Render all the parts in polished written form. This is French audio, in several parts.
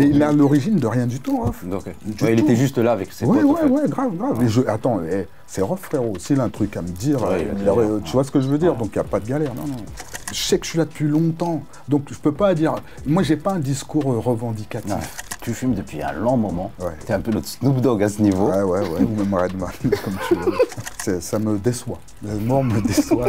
Mais il est à l'origine de rien du tout, Rof. Il était juste là avec ses potes. Ouais, grave. Et attends, c'est Rof, frérot. S'il a un truc à me dire, tu vois ce que je veux dire, donc il n'y a pas de galère. Non. Je sais que je suis là depuis longtemps, donc je peux pas dire... Moi, j'ai pas un discours revendicatif. Non. Tu fumes depuis un long moment. T'es un peu notre Snoop Dogg à ce niveau. Ouais, ou même Redman, comme tu veux. Ça me déçoit. Le mot me déçoit.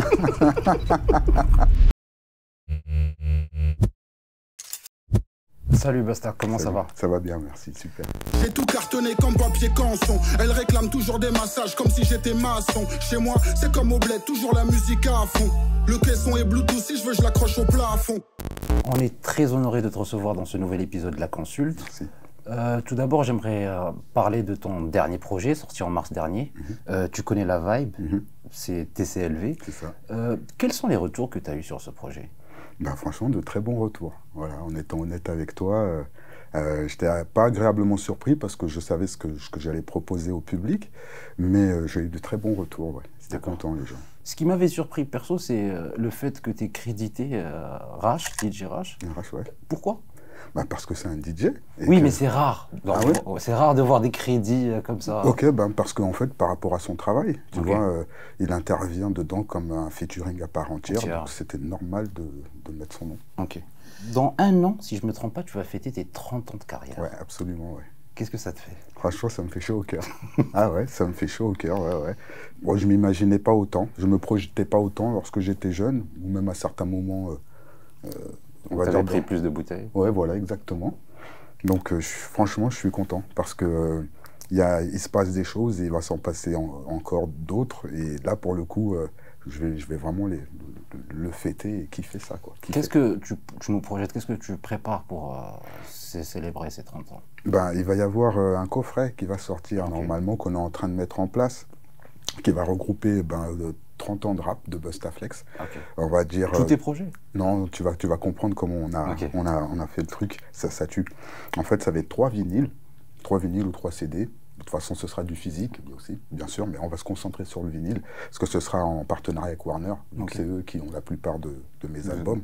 Salut Busta, comment ça va? Ça va bien, merci, super. J'ai tout cartonné comme papier canson. Elle réclame toujours des massages comme si j'étais maçon. Chez moi, c'est comme au bled, toujours la musique à fond. Le caisson est Bluetooth, si je veux, je l'accroche au plafond. On est très honoré de te recevoir dans ce nouvel épisode de La Consulte. Merci. Tout d'abord, j'aimerais parler de ton dernier projet, sorti en mars dernier. Tu connais la vibe, c'est TCLV. C'est ça. Quels sont les retours que tu as eus sur ce projet? Ben, franchement, de très bons retours. Voilà, en étant honnête avec toi, j'étais pas agréablement surpris parce que je savais ce que j'allais proposer au public, mais j'ai eu de très bons retours. Ouais. J'étais content, les gens. Ce qui m'avait surpris, perso, c'est le fait que tu es crédité Rash, DJ Rash. Rash, ouais. Pourquoi? Ben parce que c'est un DJ. Oui, mais c'est rare. Ouais c'est rare de voir des crédits comme ça. Ok, ben parce qu'en fait, par rapport à son travail, tu vois, il intervient dedans comme un featuring à part entière, donc c'était normal de mettre son nom. Ok. Dans un an, si je ne me trompe pas, tu vas fêter tes 30 ans de carrière. Ouais, absolument, ouais. Qu'est-ce que ça te fait? Franchement, ça me fait chaud au cœur. Ah ouais, ça me fait chaud au cœur, ouais. Moi, je m'imaginais pas autant, je me projetais pas autant lorsque j'étais jeune, ou même à certains moments... on va dire pris plus de bouteilles. Ouais, voilà, exactement. Donc, franchement, je suis content parce que il se passe des choses et il va s'en passer encore d'autres. Et là, pour le coup, je vais vraiment le fêter et kiffer ça, quoi. Qu'est-ce que tu nous projettes, qu'est-ce que tu prépares pour célébrer ces 30 ans? Ben, il va y avoir un coffret qui va sortir normalement, qu'on est en train de mettre en place, qui va regrouper 30 ans de rap de Bustaflex. On va dire... Tous tes projets? Non, tu vas comprendre comment on a fait le truc, ça tue. En fait, ça va être 3 vinyles ou 3 CD. De toute façon, ce sera du physique aussi, bien sûr, mais on va se concentrer sur le vinyle, parce que ce sera en partenariat avec Warner, donc c'est eux qui ont la plupart de mes albums.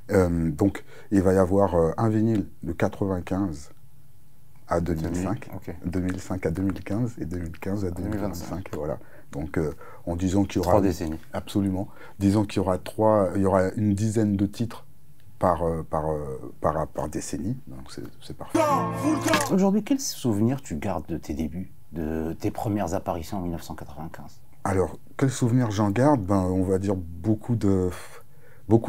Donc, il va y avoir un vinyle de 95 à 2005, 2005 à 2015 et 2015 à 2025, voilà. Donc, en disant qu'il y aura... 3 décennies. Absolument. Disons qu'il y aura une dizaine de titres par décennie, donc c'est parfait. Aujourd'hui, quel souvenir tu gardes de tes débuts, de tes premières apparitions en 1995? Alors, quel souvenir j'en garde? On va dire beaucoup de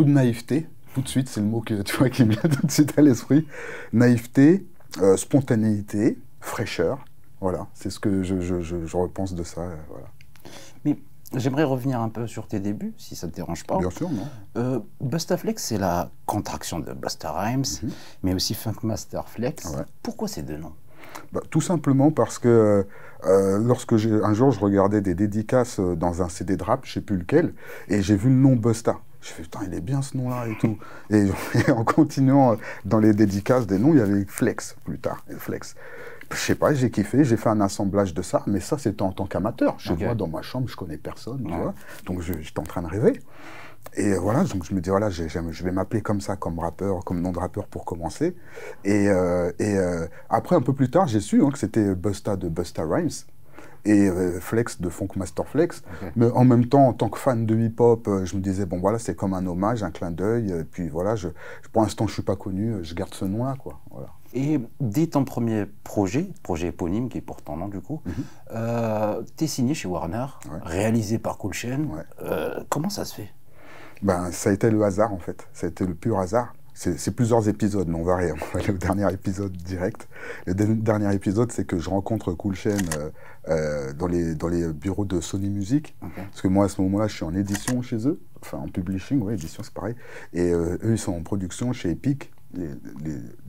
naïveté. Tout de suite, c'est le mot qui me vient tout de suite à l'esprit. Naïveté, spontanéité, fraîcheur. Voilà, c'est ce que je repense de ça. Voilà. Mais j'aimerais revenir un peu sur tes débuts, si ça ne te dérange pas. Bien sûr, non. Bustaflex, c'est la contraction de Busta Rhymes, mais aussi Funkmaster Flex. Ouais. Pourquoi ces deux noms? Tout simplement parce que lorsque un jour je regardais des dédicaces dans un CD de rap, je ne sais plus lequel, et j'ai vu le nom Busta. Je fais, putain, il est bien ce nom-là et tout. Et en continuant dans les dédicaces des noms, il y avait Flex plus tard, et Flex. Je sais pas, j'ai kiffé, j'ai fait un assemblage de ça, mais ça c'était en tant qu'amateur. Chez moi, dans ma chambre, je connais personne, tu vois. Donc j'étais en train de rêver. Et voilà, donc je me dis, voilà, je vais m'appeler comme ça, comme rappeur, comme nom de rappeur pour commencer. Et après, un peu plus tard, j'ai su que c'était Busta de Busta Rhymes et Flex de Funkmaster Flex. Mais en même temps, en tant que fan de hip-hop, je me disais, bon voilà, c'est comme un hommage, un clin d'œil. Et puis voilà, pour l'instant, je suis pas connu, je garde ce nom-là, quoi. Voilà. Et dès ton premier projet éponyme, qui porte ton nom du coup, t'es signé chez Warner, réalisé par Cool Chain. Comment ça se fait? Ça a été le hasard, en fait. Ça a été le pur hasard. C'est plusieurs épisodes, mais on va aller au dernier épisode direct. Le dernier épisode, c'est que je rencontre Cool Chain dans les bureaux de Sony Music. Parce que moi, à ce moment-là, je suis en édition chez eux. Enfin, en publishing, édition, c'est pareil. Et eux, ils sont en production chez Epic,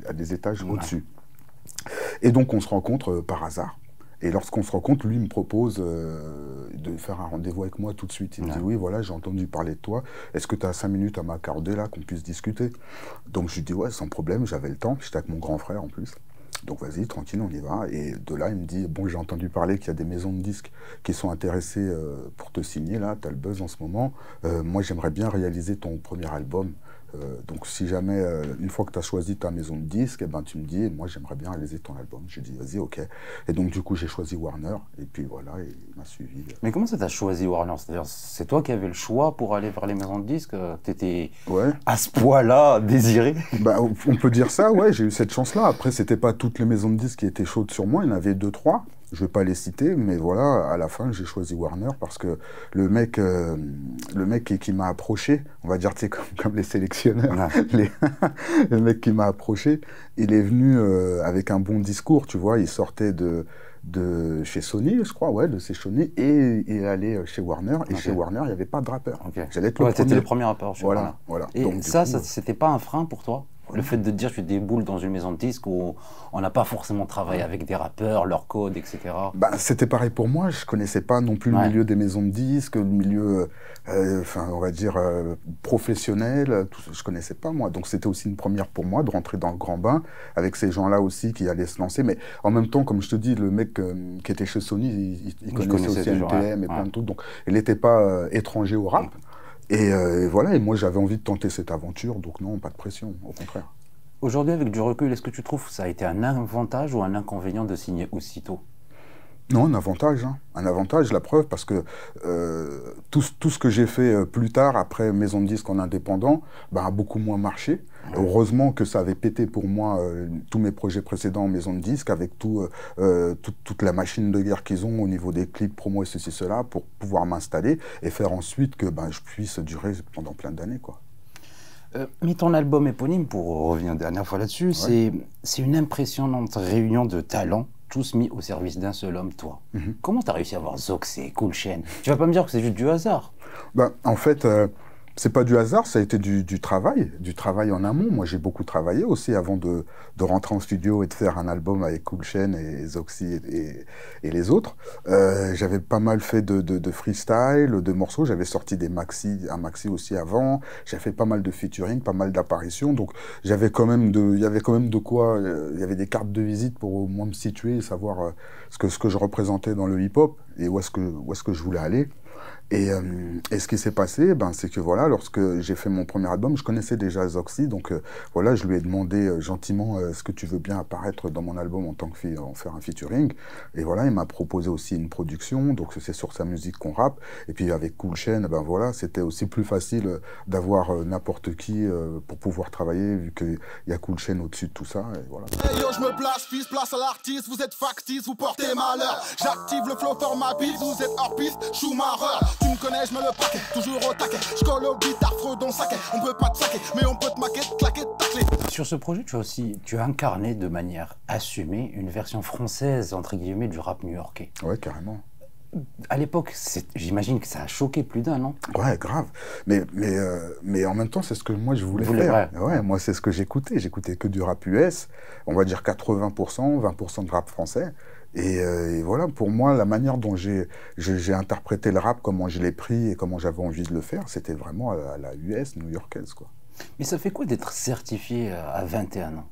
à des étages au-dessus. Et donc, on se rencontre par hasard. Et lorsqu'on se rencontre, lui me propose de faire un rendez-vous avec moi tout de suite. Il me dit, oui, voilà, j'ai entendu parler de toi. Est-ce que tu as 5 minutes à m'accorder là, qu'on puisse discuter? Donc je lui dis, ouais, sans problème, j'avais le temps. J'étais avec mon grand frère en plus. Donc vas-y, tranquille, on y va. Et de là, il me dit, bon, j'ai entendu parler qu'il y a des maisons de disques qui sont intéressées pour te signer là. Tu as le buzz en ce moment. Moi, j'aimerais bien réaliser ton premier album Donc si jamais, une fois que tu as choisi ta maison de disques, eh ben, tu me dis, moi j'aimerais bien réaliser ton album. J'ai dit, vas-y, ok. Et donc du coup, j'ai choisi Warner, et puis voilà, et il m'a suivi. Mais comment ça t'as choisi Warner? C'est-à-dire, c'est toi qui avais le choix pour aller vers les maisons de disques? T'étais à ce point-là désiré? Bah, on peut dire ça, ouais, j'ai eu cette chance-là. Après, c'était pas toutes les maisons de disques qui étaient chaudes sur moi, il y en avait 2, 3. Je ne vais pas les citer, mais voilà, à la fin, j'ai choisi Warner parce que le mec qui m'a approché, on va dire, tu sais, comme les sélectionneurs, le mec qui m'a approché, il est venu avec un bon discours, tu vois, il sortait de chez Sony, je crois, ouais, de chez Sony, et il allait chez Warner, et chez Warner, il n'y avait pas de rappeur. J'allais être le premier. T'étais le premier rappeur chez Warner. Voilà. Et donc, ça, c'était pas un frein pour toi? Le fait de te dire que tu déboules dans une maison de disques où on n'a pas forcément travaillé avec des rappeurs, leur code, etc. Bah, c'était pareil pour moi, je ne connaissais pas non plus le milieu des maisons de disques, le milieu, on va dire, professionnel, tout ça, je ne connaissais pas moi. Donc c'était aussi une première pour moi de rentrer dans le grand bain avec ces gens-là aussi qui allaient se lancer. Mais en même temps, comme je te dis, le mec qui était chez Sony, il connaissait aussi NTM et plein de trucs. Donc il n'était pas étranger au rap. Et voilà, et moi j'avais envie de tenter cette aventure, donc non, pas de pression, au contraire. Aujourd'hui, avec du recul, est-ce que tu trouves que ça a été un avantage ou un inconvénient de signer aussitôt? Non, un avantage, hein. Un avantage, la preuve, parce que tout ce que j'ai fait plus tard, après maison de disques en indépendant, a beaucoup moins marché. Heureusement que ça avait pété pour moi tous mes projets précédents en maison de disques, avec toute la machine de guerre qu'ils ont au niveau des clips, promo et ceci, cela, pour pouvoir m'installer et faire ensuite que je puisse durer pendant plein d'années, quoi. Mais ton album éponyme, pour revenir une dernière fois là-dessus, c'est une impressionnante réunion de talents, tous mis au service d'un seul homme, toi. Comment tu as réussi à avoir Zoxé, Cool Chain? Tu vas pas me dire que c'est juste du hasard? En fait, c'est pas du hasard, ça a été du travail en amont. Moi, j'ai beaucoup travaillé aussi avant de rentrer en studio et de faire un album avec Cool Chain et Zoxy et les autres. J'avais pas mal fait de freestyle, de morceaux. J'avais sorti un maxi aussi avant. J'ai fait pas mal de featuring, pas mal d'apparitions. Donc, il y avait quand même de quoi. Il y avait des cartes de visite pour au moins me situer et savoir ce que je représentais dans le hip-hop et où est-ce que je voulais aller. Et ce qui s'est passé, c'est que voilà, lorsque j'ai fait mon premier album, je connaissais déjà Zoxy, donc voilà, je lui ai demandé gentiment est-ce que tu veux bien apparaître dans mon album en tant que faire un featuring. Et voilà, il m'a proposé aussi une production, donc c'est sur sa musique qu'on rappe. Et puis avec Cool Chain, voilà, c'était aussi plus facile d'avoir n'importe qui pour pouvoir travailler, vu qu'il y a Cool Chain au-dessus de tout ça. Et voilà. Hey yo, je me place, fils, place à l'artiste, vous êtes factice, vous portez malheur. J'active le flow format beat, vous êtes hors piste, Schumacher. Tu me connais, je me le paquet, toujours au taquet. Je colle au beat, Fredon saquet. On peut pas te saquer, mais on peut te maquer, claquer, tacler. Sur ce projet, tu as incarné de manière assumée une version française, entre guillemets, du rap new-yorkais. Ouais, carrément. À l'époque, j'imagine que ça a choqué plus d'un, non? Ouais, grave. Mais en même temps, c'est ce que moi je voulais faire. Ouais, moi, c'est ce que j'écoutais. J'écoutais que du rap US, on va dire 80%, 20% de rap français. Et voilà, pour moi, la manière dont j'ai interprété le rap, comment je l'ai pris et comment j'avais envie de le faire, c'était vraiment à la US, new-yorkaise, quoi. Mais ça fait quoi d'être certifié à 21 ans?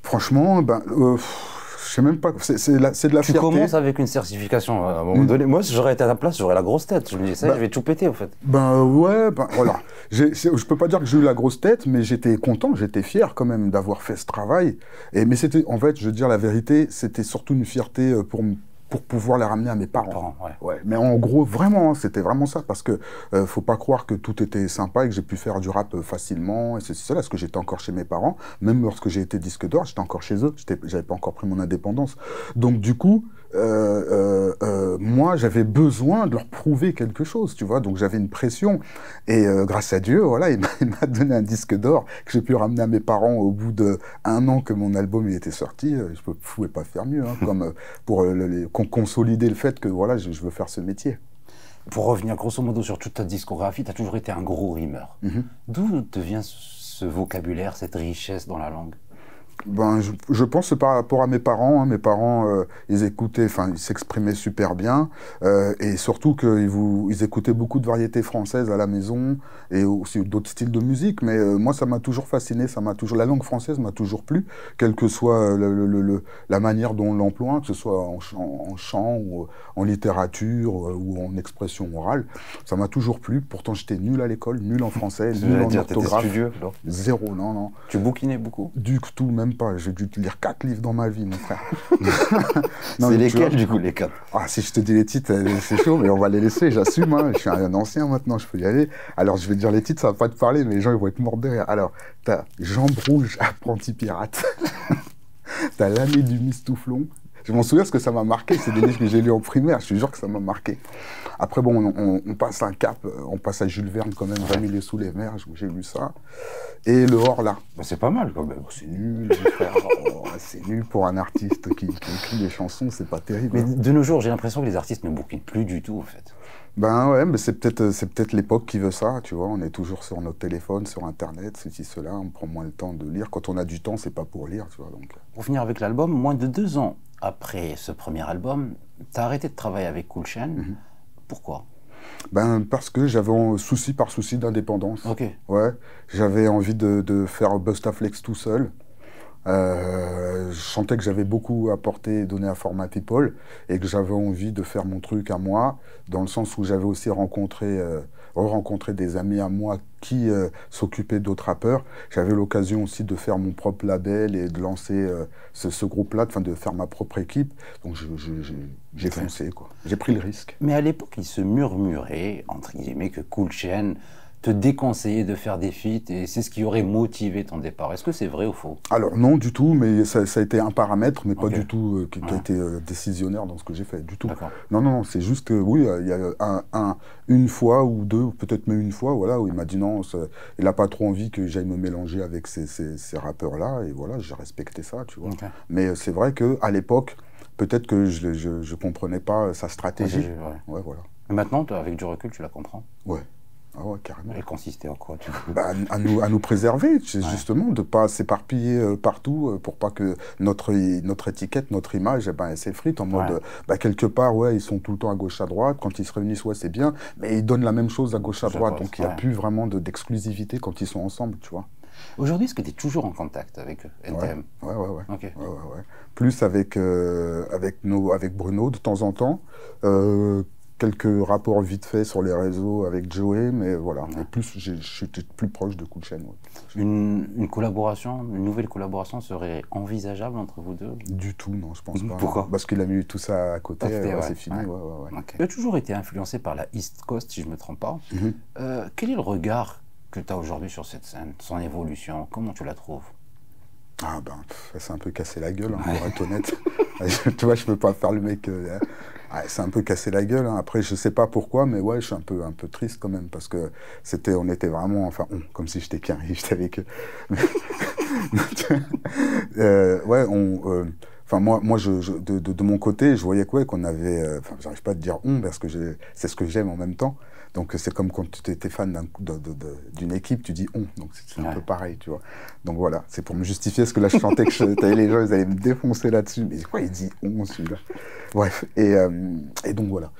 Franchement, je sais même pas, c'est de la fierté. Tu commences avec une certification, à un moment donné. Moi, si j'aurais été à ta place, j'aurais la grosse tête. Je me disais, je vais tout péter, en fait. Voilà. Je peux pas dire que j'ai eu la grosse tête, mais j'étais content, j'étais fier quand même d'avoir fait ce travail. Mais c'était, en fait, je veux dire la vérité, c'était surtout une fierté pour pouvoir les ramener à mes parents. Ouais. Mais en gros, vraiment, c'était vraiment ça, parce que faut pas croire que tout était sympa et que j'ai pu faire du rap facilement, et c'est cela, parce que j'étais encore chez mes parents, même lorsque j'ai été disque d'or, j'étais encore chez eux, j'avais pas encore pris mon indépendance. Donc du coup, moi, j'avais besoin de leur prouver quelque chose, tu vois, donc j'avais une pression, et grâce à Dieu, voilà, il m'a donné un disque d'or que j'ai pu ramener à mes parents au bout d'1 an que mon album était sorti. Je ne pouvais pas faire mieux, hein, comme pour consolider le fait que voilà, je veux faire ce métier. Pour revenir grosso modo sur toute ta discographie, tu as toujours été un gros rimeur. D'où te vient ce vocabulaire, cette richesse dans la langue? Ben, je pense que par rapport à mes parents, hein, mes parents, ils écoutaient, enfin, ils s'exprimaient super bien, et surtout qu'ils écoutaient beaucoup de variétés françaises à la maison, et aussi d'autres styles de musique, mais moi, ça m'a toujours fasciné, la langue française m'a toujours plu, quelle que soit la manière dont on l'emploie, que ce soit en chant, ou en littérature, ou en expression orale, ça m'a toujours plu, pourtant j'étais nul à l'école, nul en français, nul en orthographe. Studieux, non? Zéro, non. Tu bouquinais beaucoup? Du tout, même pas. J'ai dû lire 4 livres dans ma vie, mon frère. C'est lesquels, du coup, les 4? Ah, si je te dis les titres, c'est chaud, mais on va les laisser, j'assume. Hein. Je suis un ancien maintenant, je peux y aller. Alors, je vais te dire les titres, ça va pas te parler, mais les gens, ils vont être morts de rire. Alors, t'as Jambes Rouges, apprenti pirate. T'as L'année du Mistouflon. Je m'en souviens parce que ça m'a marqué, c'est des livres que j'ai lus en primaire, je suis sûr que ça m'a marqué. Après, bon, on passe un cap, on passe à Jules Verne quand même, 20 000 sous les mers, j'ai lu ça. Et le Horla. Bah, c'est pas mal quand même. Oh, c'est nul, mon frère. Oh, c'est nul pour un artiste qui écrit des chansons, c'est pas terrible. Mais de nos jours, j'ai l'impression que les artistes ne bouquinent plus du tout, en fait. Ben ouais, mais c'est peut-être l'époque qui veut ça, tu vois. On est toujours sur notre téléphone, sur Internet, ceci, cela. On prend moins le temps de lire. Quand on a du temps, c'est pas pour lire, tu vois. Donc. Pour finir avec l'album, moins de 2 ans après ce premier album, tu as arrêté de travailler avec Cool Chain. Pourquoi? Ben parce que j'avais souci d'indépendance. Ok. Ouais, j'avais envie de faire Bustaflex tout seul. Je sentais que j'avais beaucoup apporté et donné à Format People et que j'avais envie de faire mon truc à moi, dans le sens où j'avais aussi rencontré des amis à moi qui s'occupaient d'autres rappeurs. J'avais l'occasion aussi de faire mon propre label et de lancer ce groupe-là, de faire ma propre équipe. Donc j'ai foncé, quoi. J'ai pris le risque. Mais à l'époque, il se murmurait, entre guillemets, que Cool Chain te déconseillait de faire des feats et c'est ce qui aurait motivé ton départ. Est-ce que c'est vrai ou faux? Alors non, du tout, mais ça a été un paramètre, mais pas du tout qui a été décisionnaire dans ce que j'ai fait, du tout. Non, c'est juste que oui, il y a une fois ou deux, peut-être même une fois, voilà, où il m'a dit non, il n'a pas trop envie que j'aille me mélanger avec ces rappeurs-là, et voilà, j'ai respecté ça, tu vois. Mais c'est vrai qu'à l'époque, peut-être que je ne comprenais pas sa stratégie. Ouais, voilà. Mais maintenant, avec du recul, tu la comprends? Ouais. Ah ouais, carrément. Elle consistait en quoi, tu à nous préserver, justement, de ne pas s'éparpiller partout pour pas que notre étiquette, notre image, elle s'effrite en mode, quelque part, ouais, ils sont tout le temps à gauche, à droite, quand ils se réunissent, ouais, c'est bien, mais ils donnent la même chose à gauche, à droite, donc il n'y a plus vraiment d'exclusivité quand ils sont ensemble, tu vois. Aujourd'hui, est-ce que tu es toujours en contact avec NTM? Ouais. Okay. Ouais. Plus avec Bruno, de temps en temps, quelques rapports vite faits sur les réseaux avec Joey, mais voilà. Mais plus, j'étais plus proche de Cool Chain. Ouais. Une collaboration, une nouvelle collaboration serait envisageable entre vous deux? Du tout, non, je pense pas. Pourquoi? Parce qu'il a mis tout ça à côté, c'est fini. Okay. Tu as toujours été influencé par la East Coast, si je ne me trompe pas. Quel est le regard que tu as aujourd'hui sur cette scène, son évolution? Comment tu la trouves? Ah ben, c'est un peu cassé la gueule, pour être honnête. Tu vois, je peux pas faire le mec... c'est un peu cassé la gueule. Après, je sais pas pourquoi, mais ouais, je suis un peu triste quand même, parce que on était vraiment... Enfin, comme si j'étais qu'un j'étais avec eux. Enfin, moi de mon côté, je voyais qu'on avait... Enfin, j'arrive pas à te dire parce que c'est ce que j'aime en même temps. Donc, c'est comme quand tu étais fan d'une équipe, tu dis on. Donc, c'est un peu pareil, tu vois. Donc, voilà, c'est pour me justifier, parce que là, je sentais que les gens, ils allaient me défoncer là-dessus. Mais quoi, il dit on, celui-là? Bref, et donc, voilà.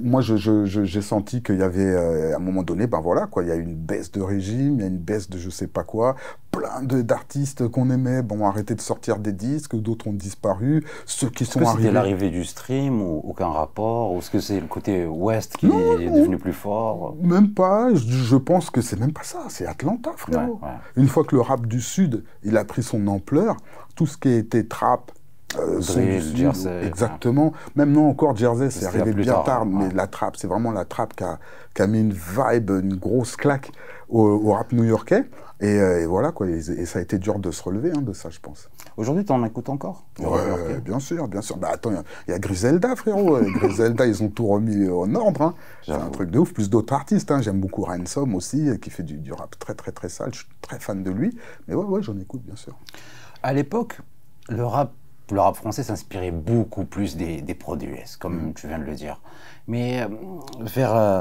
Moi, j'ai senti qu'il y avait, à un moment donné, il y a eu une baisse de régime, il y a une baisse de je sais pas quoi. Plein d'artistes qu'on aimait ont arrêté de sortir des disques, d'autres ont disparu. Ceux qui sont arrivés... C'était l'arrivée du stream ou aucun rapport? Ou est-ce que c'est le côté Ouest qui est devenu plus fort? Même pas. Je pense que c'est même pas ça. C'est Atlanta, frérot. Une fois que le rap du Sud, il a pris son ampleur, tout ce qui était trap, Jersey, exactement. Même non, encore Jersey, c'est arrivé bien tard, mais la trap, c'est vraiment la trap qui a mis une vibe, une grosse claque au rap new-yorkais. Et voilà, quoi. Et ça a été dur de se relever de ça, je pense. Aujourd'hui, tu en écoutes encore? Ouais, bien sûr. Bah attends, il y a Griselda, frérot. Griselda, ils ont tout remis en ordre. C'est un truc de ouf. Plus d'autres artistes. J'aime beaucoup Ransom aussi, qui fait du rap très, très, très sale. Je suis très fan de lui. Mais ouais, j'en écoute, bien sûr. À l'époque, le rap le rap français s'inspirait beaucoup plus des produits US, comme tu viens de le dire. Mais vers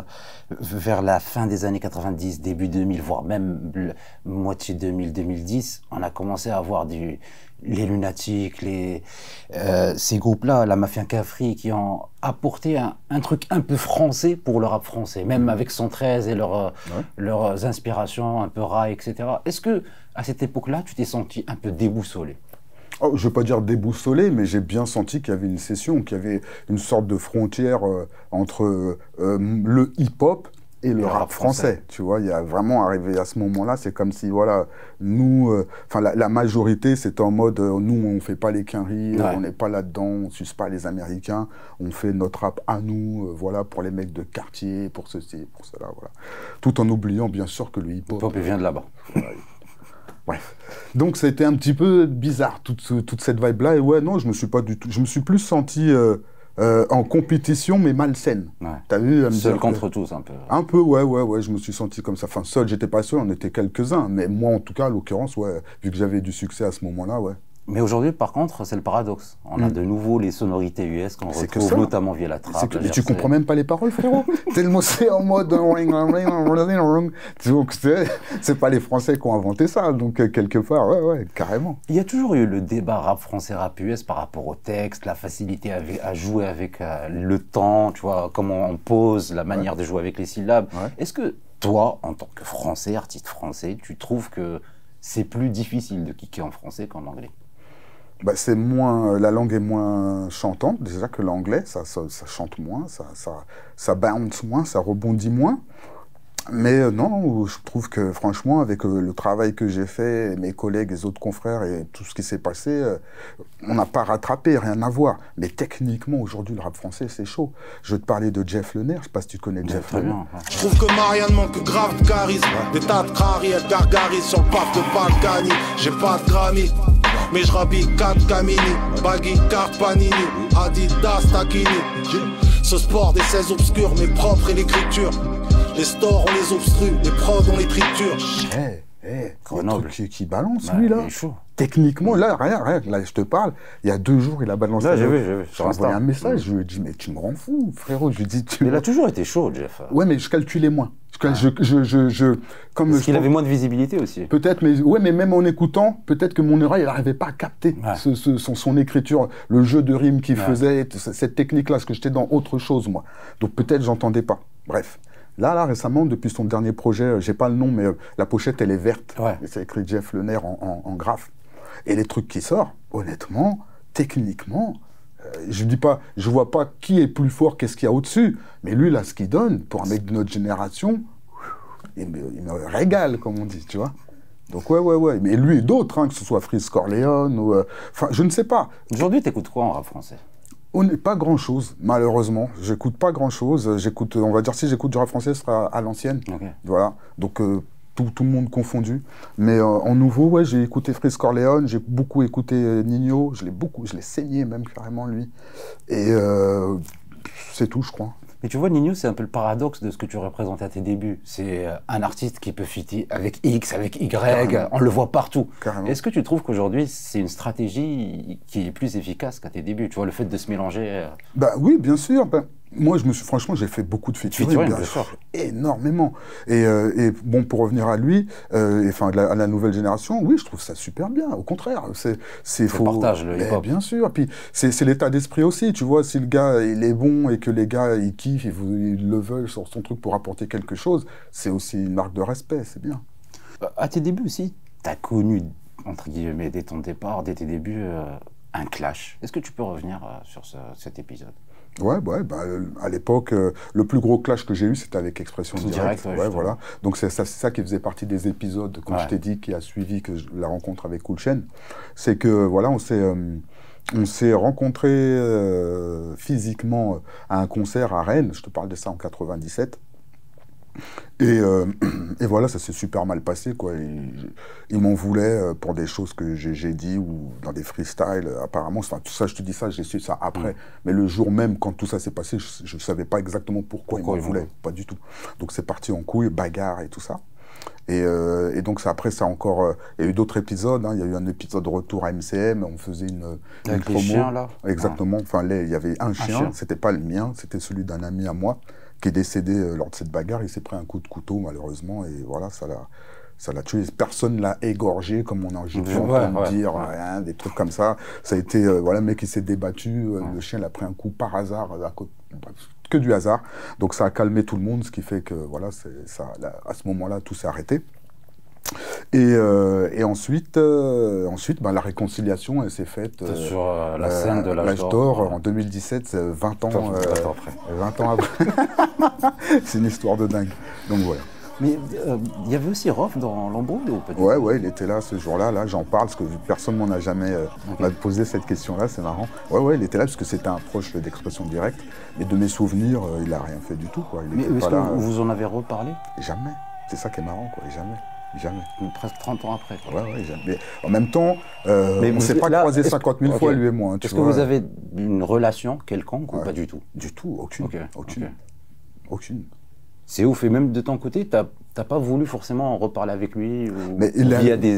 la fin des années 90, début 2000, voire même moitié 2000, 2010, on a commencé à avoir les Lunatiques, ces groupes-là, la Mafia Cafri, qui ont apporté un truc un peu français pour le rap français, même avec 113 et leurs inspirations un peu rail, etc. Est-ce que à cette époque-là, tu t'es senti un peu déboussolé? Oh, je ne veux pas dire déboussolé, mais j'ai bien senti qu'il y avait une scission, qu'il y avait une sorte de frontière entre le hip-hop et le rap français. Tu vois, il y a vraiment arrivé à ce moment-là, c'est comme si, voilà, nous, la majorité, c'était en mode, nous, on ne fait pas les quinries, on n'est pas là-dedans, on ne suce pas les Américains, on fait notre rap à nous, voilà, pour les mecs de quartier, pour ceci, pour cela, voilà. Tout en oubliant, bien sûr, que le hip-hop... Le hip-hop, il vient de là-bas. Bref. Donc, ça a été un petit peu bizarre, toute cette vibe-là. Et ouais, non, je me suis pas du tout... Je me suis plus senti en compétition, mais malsaine. Ouais. T'as vu? Seul contre tous, un peu. Un peu, ouais, je me suis senti comme ça. Enfin, seul, j'étais pas seul, on était quelques-uns. Mais moi, en tout cas, à l'occurrence, ouais, vu que j'avais du succès à ce moment-là, ouais. Mais aujourd'hui, par contre, c'est le paradoxe. On a de nouveau les sonorités US qu'on retrouve notamment via la trappe. Mais tu comprends même pas les paroles, frérot. Tellement c'est en mode... Donc, c'est pas les Français qui ont inventé ça. Donc, quelque part, ouais, carrément. Il y a toujours eu le débat rap français, rap US par rapport au texte, la facilité à jouer avec le temps, tu vois, comment on pose, la manière de jouer avec les syllabes. Ouais. Est-ce que toi, en tant que Français, artiste français, tu trouves que c'est plus difficile de kicker en français qu'en anglais? Bah, c'est moins, la langue est moins chantante déjà que l'anglais, ça chante moins, ça bounce moins, ça rebondit moins. Mais non, je trouve que franchement, avec le travail que j'ai fait, mes collègues, les autres confrères et tout ce qui s'est passé, on n'a pas rattrapé, rien à voir. Mais techniquement, aujourd'hui, le rap français, c'est chaud. Je vais te parler de Jeff Lenner, je ne sais pas si tu connais Jeff Lenner. Je trouve que Marianne manque grave de charisme. Des tas de crari, elle gargarise sur le paf de Balkany. J'ai pas de Grammy, mais je rabille 4 Camini. Baggy, carte Panini, Adidas, Takini. Ce sport des 16 obscurs, mais propre et l'écriture. Les stores, on les obstrue, les prods, on les triture. Grenoble qui balance, lui, là. Techniquement, là, rien, là, je te parle, il y a 2 jours, il a balancé. Là, j'ai vu. J'ai envoyé un message, je lui ai dit, mais tu me rends fou, frérot. Je lui ai dit, mais il a toujours été chaud, Jeff. Ouais, mais je calculais moins. Parce qu'il avait moins de visibilité aussi. Peut-être, mais même en écoutant, peut-être que mon oreille, elle n'arrivait pas à capter son écriture, le jeu de rimes qu'il faisait, cette technique-là, parce que j'étais dans autre chose, moi. Donc peut-être, j'entendais pas. Bref. Là, récemment, depuis son dernier projet, j'ai pas le nom, mais la pochette, elle est verte. Ouais. Et c'est écrit Jeff Lenner en graphe. Et les trucs qui sortent, honnêtement, techniquement, je vois pas qui est plus fort, qu'est-ce qu'il y a au-dessus. Mais lui, là, ce qu'il donne, pour un mec de notre génération, il me régale, comme on dit, tu vois. Donc ouais. Mais lui et d'autres, hein, que ce soit Freeze Corleone ou... Enfin, je ne sais pas. Aujourd'hui, t'écoutes quoi en rap français? Pas grand-chose, malheureusement. J'écoute pas grand-chose. J'écoute, on va dire, si j'écoute du rap français, ce sera à l'ancienne. Okay. Voilà. Donc, tout le monde confondu. Mais en nouveau, ouais, j'ai écouté Freeze Corleone, j'ai beaucoup écouté Nino, je l'ai saigné même carrément, lui. Et c'est tout, je crois. Mais tu vois, Nino, c'est un peu le paradoxe de ce que tu représentais à tes débuts. C'est un artiste qui peut fitter avec X, avec Y, carrément. On le voit partout. Est-ce que tu trouves qu'aujourd'hui, c'est une stratégie qui est plus efficace qu'à tes débuts? Tu vois, le fait de se mélanger... Bah oui, bien sûr. Moi, franchement, j'ai fait beaucoup de featuring, bien sûr. Énormément. Et bon, pour revenir à lui, à la nouvelle génération, oui, je trouve ça super bien. Au contraire, c'est faux. Partage le hip-hop. Bien sûr. Puis c'est l'état d'esprit aussi. Tu vois, si le gars il est bon et que les gars ils kiffent, ils le veulent sur son truc pour apporter quelque chose, c'est aussi une marque de respect. C'est bien. À tes débuts aussi, tu as connu, entre guillemets, dès ton départ, dès tes débuts, un clash. Est-ce que tu peux revenir sur cet épisode? Ouais, à l'époque, le plus gros clash que j'ai eu, c'était avec Expression Directe. Ouais, voilà. Donc c'est ça qui faisait partie des épisodes, quand je t'ai dit, qui a suivi la rencontre avec Cool Chain. C'est que, voilà, on s'est rencontrés physiquement à un concert à Rennes, je te parle de ça en 97. Et voilà, ça s'est super mal passé, quoi. Ils m'en voulaient pour des choses que j'ai dit ou dans des freestyles, apparemment. Enfin, tout ça, je te dis ça, j'ai su ça après. Mais le jour même, quand tout ça s'est passé, je ne savais pas exactement pourquoi ils m'en voulaient. Pas du tout. Donc c'est parti en couille, bagarre et tout ça. Et donc après ça encore, il y a eu d'autres épisodes, hein. Il y a eu un épisode retour à MCM, on faisait une promo. Les chiens là. Exactement, enfin il y avait un chien, c'était pas le mien, c'était celui d'un ami à moi qui est décédé lors de cette bagarre. Il s'est pris un coup de couteau malheureusement, et voilà, ça l'a tué. Personne l'a égorgé, comme on a dire, rien, des trucs comme ça. Ça a été, voilà, le mec il s'est débattu, le chien l'a pris un coup par hasard, que du hasard. Donc ça a calmé tout le monde, ce qui fait que, voilà, à ce moment-là, tout s'est arrêté. Et ensuite, la réconciliation, elle s'est faite sur la scène de l'âge d'or en 2017, 20 ans après. 20 ans après. C'est une histoire de dingue. Donc voilà. Mais il y avait aussi Rof dans l'embrouille ou peut-être? Ouais, il était là ce jour-là. Là, j'en parle parce que personne m'en a jamais m'a posé cette question-là. C'est marrant. Ouais, il était là parce que c'était un proche d'Expression Directe. Mais de mes souvenirs, il a rien fait du tout, quoi. Mais est-ce que vous en avez reparlé? Jamais. C'est ça qui est marrant, quoi. Jamais. Presque 30 ans après. Ouais, jamais. Mais en même temps, on ne s'est pas croisé 50 000 fois, lui et moi. Est-ce que vous avez une relation quelconque ou pas du tout? Du tout, aucune. C'est ouf, et même de ton côté, t'as pas voulu forcément en reparler avec lui via des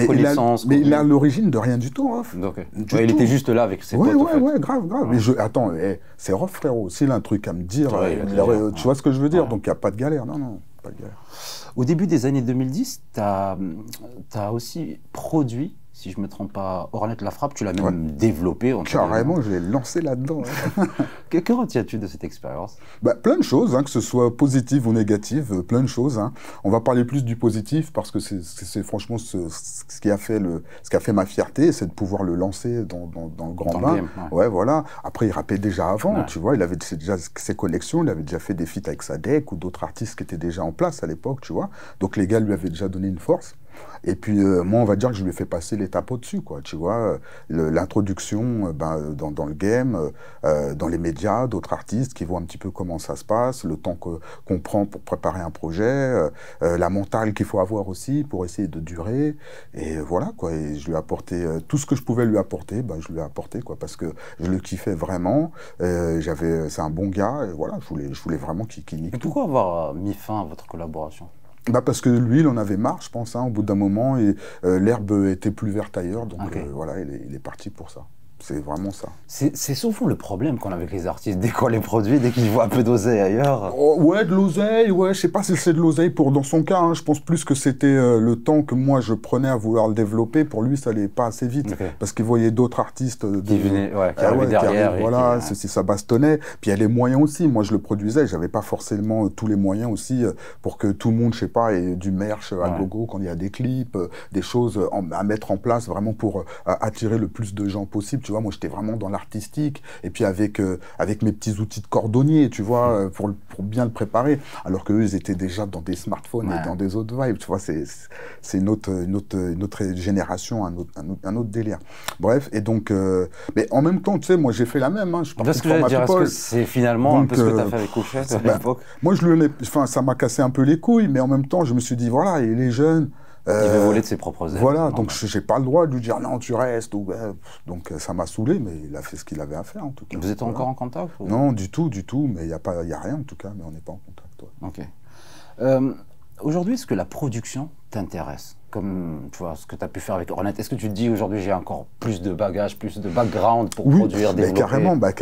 connaissances? Mais il est à l'origine de rien du tout, Rof. Il était juste là avec ses potes. Ouais, grave. Mais attends, c'est Rof, frérot. S'il a un truc à me dire, tu vois ce que je veux dire? Donc il n'y a pas de galère. Non, pas de galère. Au début des années 2010, t'as aussi produit, si je ne me trompe pas, Ornette La Frappe, tu l'as même développé. Carrément, je l'ai lancé là-dedans. Que retiens-tu de cette expérience? Plein de choses, que ce soit positive ou négative, plein de choses. On va parler plus du positif parce que c'est franchement ce qui a fait ma fierté, c'est de pouvoir le lancer dans le grand bain. Ouais, voilà. Après, il rappait déjà avant, tu vois, il avait déjà ses connexions, il avait déjà fait des feats avec Sadek ou d'autres artistes qui étaient déjà en place à l'époque, tu vois. Donc les gars lui avaient déjà donné une force. Et puis, moi, on va dire que je lui ai fait passer l'étape au-dessus, quoi. Tu vois, l'introduction dans le game, dans les médias, d'autres artistes qui voient un petit peu comment ça se passe, le temps qu'on prend pour préparer un projet, la mentale qu'il faut avoir aussi pour essayer de durer. Et voilà, quoi. Et je lui ai apporté tout ce que je pouvais lui apporter, je lui ai apporté, quoi, parce que je le kiffais vraiment. C'est un bon gars, et voilà, je voulais vraiment qu'il nique tout. Et pourquoi avoir mis fin à votre collaboration? Parce que lui, il en avait marre, je pense, au bout d'un moment, et l'herbe était plus verte ailleurs, donc voilà, il est parti pour ça. C'est vraiment ça. C'est souvent le problème qu'on a avec les artistes, dès qu'on les produit, dès qu'ils voient un peu d'oseille ailleurs. Ouais, de l'oseille, je sais pas si c'est de l'oseille dans son cas, je pense plus que c'était le temps que moi je prenais à vouloir le développer. Pour lui, ça allait pas assez vite, parce qu'il voyait d'autres artistes qui arrivaient derrière. Voilà, ça bastonnait. Puis il y a les moyens aussi, moi je le produisais, j'avais pas forcément tous les moyens aussi pour que tout le monde, je sais pas, ait du merch à gogo quand il y a des clips, des choses à mettre en place vraiment pour attirer le plus de gens possible. Tu vois, moi j'étais vraiment dans l'artistique, et puis avec mes petits outils de cordonnier, tu vois, pour bien le préparer, alors qu'eux ils étaient déjà dans des smartphones et dans des autres vibes, tu vois, c'est une autre génération, un autre délire. Bref, et donc, mais en même temps, tu sais, moi j'ai fait la même, je suis parti de Format People. Est-ce que c'est finalement un peu ce que tu as fait avec Couchette à l'époque? Moi ça m'a cassé un peu les couilles, mais en même temps je me suis dit, voilà, il est jeune. Il veut voler de ses propres ailes. Voilà, donc j'ai pas le droit de lui dire non, tu restes. Donc ça m'a saoulé, mais il a fait ce qu'il avait à faire en tout cas. Vous êtes encore en contact ou... Non, du tout, mais il y a rien en tout cas, mais on n'est pas en contact. Ok. Aujourd'hui, est-ce que la production t'intéresse? Comme tu vois, ce que tu as pu faire avec Ornette, est-ce que tu te dis aujourd'hui j'ai encore plus de bagages, plus de background pour produire, développer?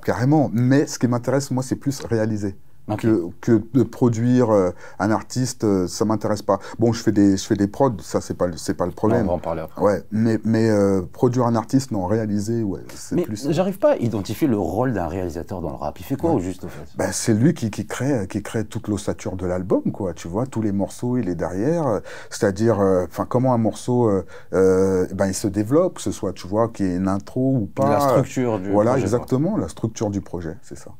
Carrément. Mais ce qui m'intéresse, moi, c'est plus réaliser. Que de produire un artiste, ça m'intéresse pas. Bon, je fais des prods, ça c'est pas le problème. On va en parler après. Ouais, mais produire un artiste, non, réaliser, c'est plus. Mais j'arrive pas à identifier le rôle d'un réalisateur dans le rap. Il fait quoi au juste au fait? C'est lui qui crée toute l'ossature de l'album, quoi. Tu vois, tous les morceaux, il est derrière. C'est-à-dire, comment un morceau, il se développe, que ce soit, tu vois, qu'il y ait une intro ou pas. La structure du projet. Voilà, exactement, la structure du projet, c'est ça.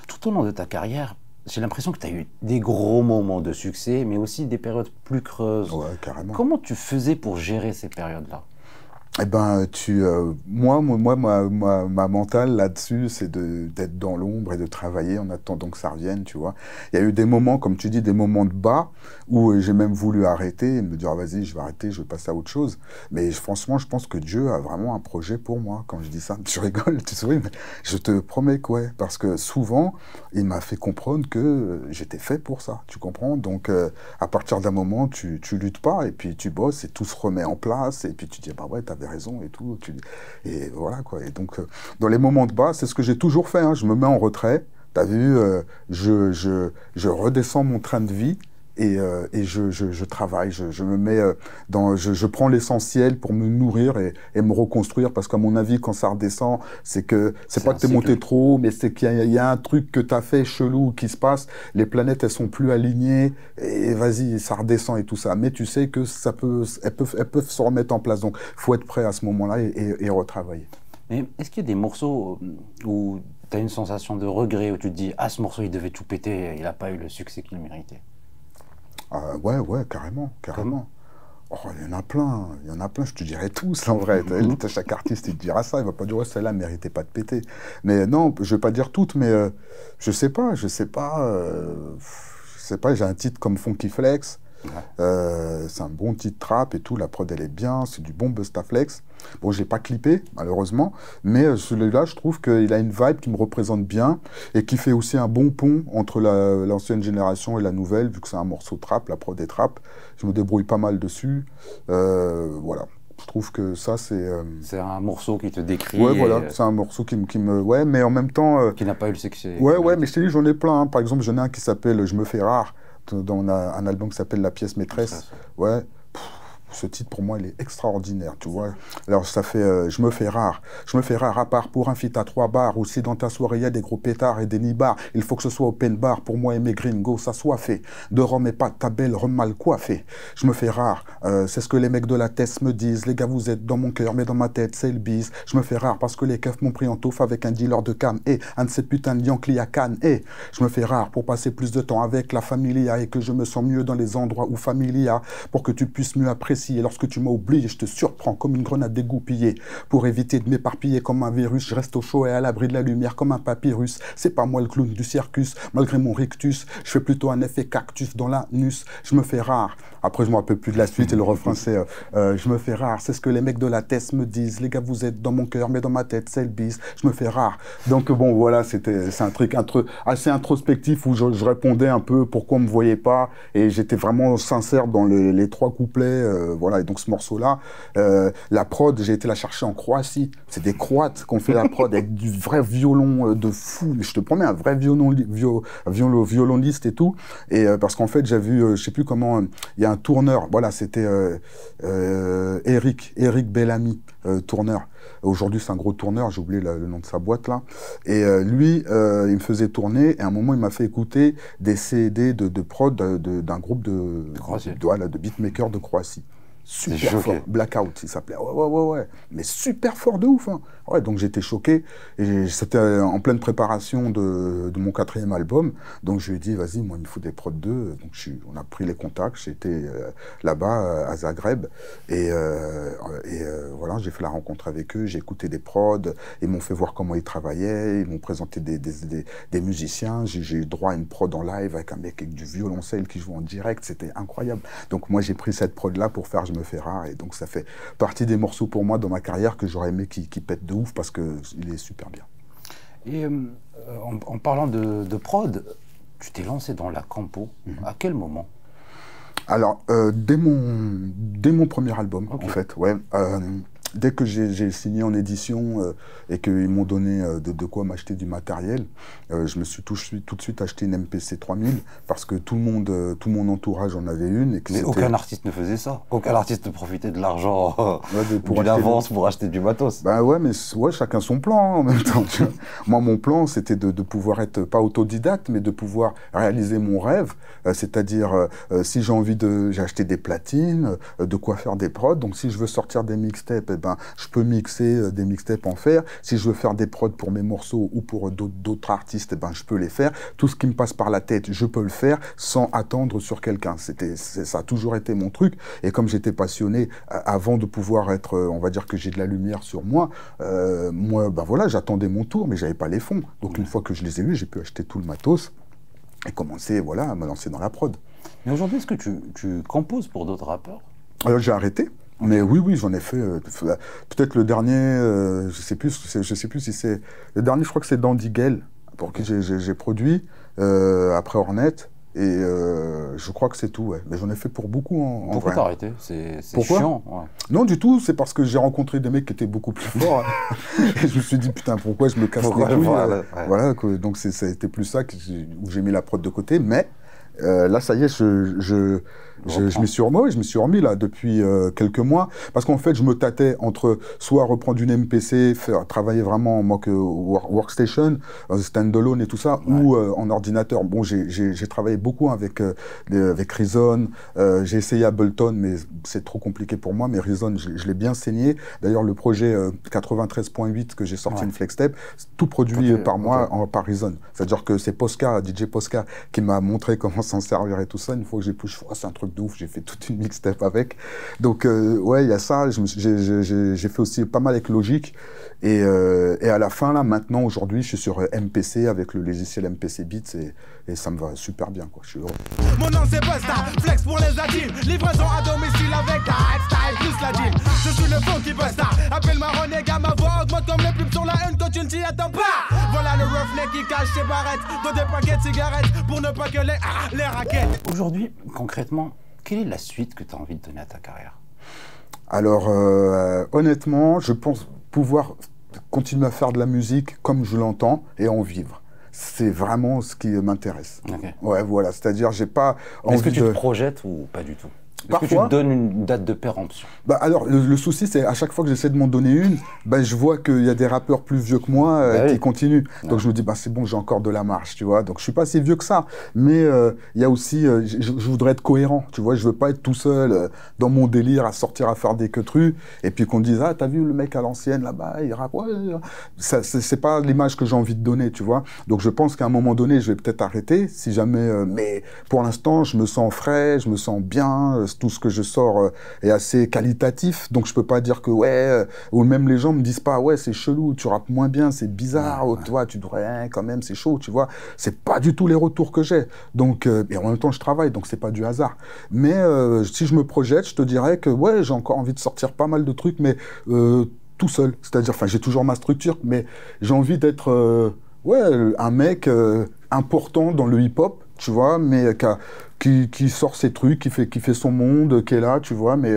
Tout au long de ta carrière, j'ai l'impression que tu as eu des gros moments de succès, mais aussi des périodes plus creuses. Ouais, carrément. Comment tu faisais pour gérer ces périodes-là? Eh ben, ma mentale là-dessus, c'est d'être dans l'ombre et de travailler en attendant que ça revienne, tu vois. Il y a eu des moments, comme tu dis, des moments de bas où j'ai même voulu arrêter et me dire, ah, vas-y, je vais arrêter, je vais passer à autre chose. Mais franchement, je pense que Dieu a vraiment un projet pour moi. Quand je dis ça, tu rigoles, tu souris, mais je te promets que ouais, parce que souvent, il m'a fait comprendre que j'étais fait pour ça, tu comprends? Donc, à partir d'un moment, tu luttes pas et puis tu bosses et tout se remet en place et puis tu dis, bah ouais, t'avais raison et tout. Et voilà, quoi. Et donc, dans les moments de bas, c'est ce que j'ai toujours fait, hein. Je me mets en retrait, t'as vu, je redescends mon train de vie et je travaille, je me mets je prends l'essentiel pour me nourrir et me reconstruire, parce qu'à mon avis, quand ça redescend, c'est pas que t'es monté trop haut, mais c'est qu'il y a un truc que t'as fait chelou qui se passe, les planètes, elles sont plus alignées, et vas-y, ça redescend et tout ça. Mais tu sais que elles peuvent se remettre en place, donc faut être prêt à ce moment-là et retravailler. Mais est-ce qu'il y a des morceaux où tu as une sensation de regret, où tu te dis, ah, ce morceau, il devait tout péter, il n'a pas eu le succès qu'il méritait? Ouais, carrément. Oh, il y en a plein, je te dirais tous en vrai. Chaque artiste, il te dira ça, il va pas dire, ouais, celle-là ne méritait pas de péter. Mais non, je vais pas dire toutes, mais je sais pas, j'ai un titre comme Funky Flex, c'est un bon titre trap et tout, la prod elle est bien, c'est du bon Bustaflex. Bon, j'ai pas clippé, malheureusement, mais celui-là, je trouve qu'il a une vibe qui me représente bien et qui fait aussi un bon pont entre l'ancienne génération et la nouvelle, vu que c'est un morceau trap, la prod est trap. Je me débrouille pas mal dessus. Voilà. Je trouve que ça, c'est... C'est un morceau qui te décrit. Ouais, voilà, c'est un morceau qui me... Ouais, mais en même temps... Qui n'a pas eu le succès. Ouais, mais je t'ai dit, j'en ai plein. Hein. Par exemple, j'en ai un qui s'appelle « Je me fais rare », dans un album qui s'appelle « La pièce maîtresse ». Ouais. Ce titre, pour moi, il est extraordinaire, tu vois. Alors, ça fait je me fais rare à part pour un feat à 3 bars, ou si dans ta soirée, il y a des gros pétards et des nibards, il faut que ce soit open bar, pour moi et mes gringos, ça soit fait. De rhum et pas ta belle, rhum mal coiffé. Je me fais rare, c'est ce que les mecs de la test me disent. Les gars, vous êtes dans mon cœur, mais dans ma tête, c'est le bise. Je me fais rare parce que les keufs m'ont pris en tauf avec un dealer de cam, et un de ces putains de Yankee à Cannes, et je me fais rare pour passer plus de temps avec la familia, et que je me sens mieux dans les endroits où familia, pour que tu puisses mieux apprécier. Lorsque tu m'as oublié, je te surprends comme une grenade dégoupillée. Pour éviter de m'éparpiller comme un virus, je reste au chaud et à l'abri de la lumière comme un papyrus. C'est pas moi le clown du circus, malgré mon rictus. Je fais plutôt un effet cactus dans l'anus. Je me fais rare. Après, je me rappelle plus de la suite et le refrain, c'est je me fais rare. C'est ce que les mecs de la test me disent. Les gars, vous êtes dans mon cœur, mais dans ma tête, c'est le bise. Je me fais rare. Donc bon, voilà, c'est un truc assez introspectif où je répondais un peu pourquoi on me voyait pas, et j'étais vraiment sincère dans les 3 couplets. Voilà, et donc ce morceau-là, la prod, j'ai été la chercher en Croatie. C'est des Croates qui ont fait la prod avec du vrai violon de fou. Mais je te promets, un vrai violoniste et tout. Et parce qu'en fait, j'ai vu, je sais plus comment, il y a un tourneur. Voilà, c'était Eric Bellamy, tourneur. Aujourd'hui, c'est un gros tourneur, j'ai oublié le nom de sa boîte là. Et lui, il me faisait tourner, et à un moment, il m'a fait écouter des CD de prod d'un groupe de beatmakers de Croatie. Super fort, Blackout, il s'appelait. Ouais. Mais super fort de ouf. Hein. Ouais, donc j'étais choqué. Et c'était en pleine préparation de mon 4e album. Donc je lui ai dit, vas-y, moi, il me faut des prods 2. Donc on a pris les contacts. J'étais là-bas, à Zagreb. Et voilà, j'ai fait la rencontre avec eux. J'ai écouté des prods. Ils m'ont fait voir comment ils travaillaient. Ils m'ont présenté des musiciens. J'ai eu droit à une prod en live avec un mec avec du violoncelle qui joue en direct. C'était incroyable. Donc moi, j'ai pris cette prod-là pour faire Je me fais rare, et donc ça fait partie des morceaux pour moi dans ma carrière que j'aurais aimé qui pète de ouf, parce qu'il est super bien. Et en parlant de prod, tu t'es lancé dans la compo. À quel moment? Alors, dès mon premier album, en fait, ouais. Dès que j'ai signé en édition et qu'ils m'ont donné de quoi m'acheter du matériel, je me suis tout de suite acheté une MPC 3000, parce que tout mon entourage en avait une. Et que mais aucun artiste ne faisait ça. Aucun artiste ne profitait de l'argent d'une avance pour acheter du matos. Ben ouais, mais ouais, chacun son plan hein, en même temps. Tu vois. Moi, mon plan, c'était de pouvoir être, pas autodidacte, mais de pouvoir réaliser mon rêve. C'est-à-dire, si j'ai envie j'ai acheté des platines, de quoi faire des prods. Donc si je veux sortir des mixtapes, ben, je peux mixer des mixtapes en faire. Si je veux faire des prods pour mes morceaux ou pour d'autres artistes, ben, je peux les faire. Tout ce qui me passe par la tête, je peux le faire sans attendre sur quelqu'un. Ça a toujours été mon truc. Et comme j'étais passionné, avant de pouvoir être, on va dire que j'ai de la lumière sur moi, ben voilà, j'attendais mon tour, mais j'avais pas les fonds. Donc une fois que je les ai eus, j'ai pu acheter tout le matos et commencer, voilà, à me lancer dans la prod. Mais aujourd'hui, est-ce que tu composes pour d'autres rappeurs? Alors j'ai arrêté. Mais oui, j'en ai fait. Peut-être le dernier, je sais plus si c'est le dernier. Je crois que c'est Dandy Gale pour qui j'ai produit après Hornet. Et je crois que c'est tout, ouais. Mais j'en ai fait pour beaucoup en Pourquoi vrai. t'as arrêté? C'est Pourquoi chiant. Ouais. Non, du tout. C'est parce que j'ai rencontré des mecs qui étaient beaucoup plus forts. Et je me suis dit, putain, pourquoi je me casse les couilles ouais. Voilà, donc ça a été plus ça où j'ai mis la prod de côté. Mais là, ça y est, je m'y suis remis là depuis quelques mois, parce qu'en fait je me tâtais entre soit reprendre une MPC, travailler vraiment en mode workstation, standalone et tout ça, ou en ordinateur. Bon, j'ai travaillé beaucoup avec Reason, j'ai essayé Ableton, mais c'est trop compliqué pour moi, mais Reason, je l'ai bien saigné. D'ailleurs, le projet 93.8 que j'ai sorti une flextape, tout produit par moi par Reason. C'est-à-dire que c'est Posca, DJ Posca, qui m'a montré comment s'en servir et tout ça. Une fois que j'ai pu, c'est un truc de ouf, j'ai fait toute une mixtape avec. Donc ouais, il y a ça. J'ai fait aussi pas mal avec Logic. Et à la fin, là, maintenant, aujourd'hui, je suis sur MPC avec le logiciel MPC Beats et ça me va super bien, quoi. Je suis heureux. Mon nom c'est Busta, flex pour les intimes. Livraison à domicile avec ta style plus la gym. Je suis le funky Busta, appelle-moi Renégat, ma voix augmente comme les pubs sur la haine quand tu ne t'y attends pas. Voilà le roughneck qui cache ses barrettes dans des paquets de cigarettes pour ne pas que les raquettes. Aujourd'hui, concrètement, quelle est la suite que tu as envie de donner à ta carrière? Alors, honnêtement, je pense pouvoir continuer à faire de la musique comme je l'entends et en vivre. C'est vraiment ce qui m'intéresse. Okay. Ouais, voilà. C'est-à-dire, j'ai pas envie de... Est-ce que tu te projettes ou pas du tout? Est-ce que tu te donnes une date de péremption? Bah alors, le souci, c'est à chaque fois que j'essaie de m'en donner une, bah, je vois qu'il y a des rappeurs plus vieux que moi qui continuent. Donc je me dis, bah, c'est bon, j'ai encore de la marche, tu vois. Donc je suis pas si vieux que ça. Mais il y a aussi, je voudrais être cohérent, tu vois. Je veux pas être tout seul dans mon délire à sortir à faire des queutrus et puis qu'on dise, ah, t'as vu le mec à l'ancienne là-bas, il rappe. Ouais. C'est pas l'image que j'ai envie de donner, tu vois. Donc je pense qu'à un moment donné, je vais peut-être arrêter si jamais. Mais pour l'instant, je me sens frais, je me sens bien. Tout ce que je sors est assez qualitatif, donc je peux pas dire que ou même les gens me disent pas c'est chelou, tu rappes moins bien, c'est bizarre, toi tu devrais quand même, c'est chaud, tu vois. C'est pas du tout les retours que j'ai. Donc et en même temps je travaille, donc c'est pas du hasard. Mais si je me projette, je te dirais que j'ai encore envie de sortir pas mal de trucs, mais tout seul. C'est-à-dire, enfin j'ai toujours ma structure, mais j'ai envie d'être un mec important dans le hip-hop, tu vois, mais qui sort ses trucs, qui fait son monde, qui est là, tu vois, mais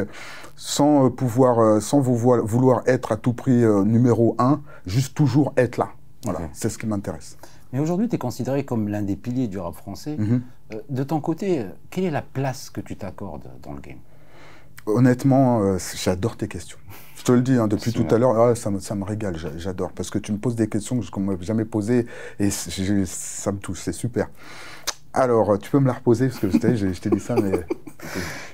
sans vouloir être à tout prix numéro 1, juste toujours être là. Voilà, c'est ce qui m'intéresse. Mais aujourd'hui, tu es considéré comme l'un des piliers du rap français. De ton côté, quelle est la place que tu t'accordes dans le game? Honnêtement, j'adore tes questions. Je te le dis, depuis tout à l'heure, ça me régale, j'adore. Parce que tu me poses des questions qu'on ne m'a jamais posées et ça me touche, c'est super. Alors, tu peux me la reposer, parce que je t'ai dit ça, mais...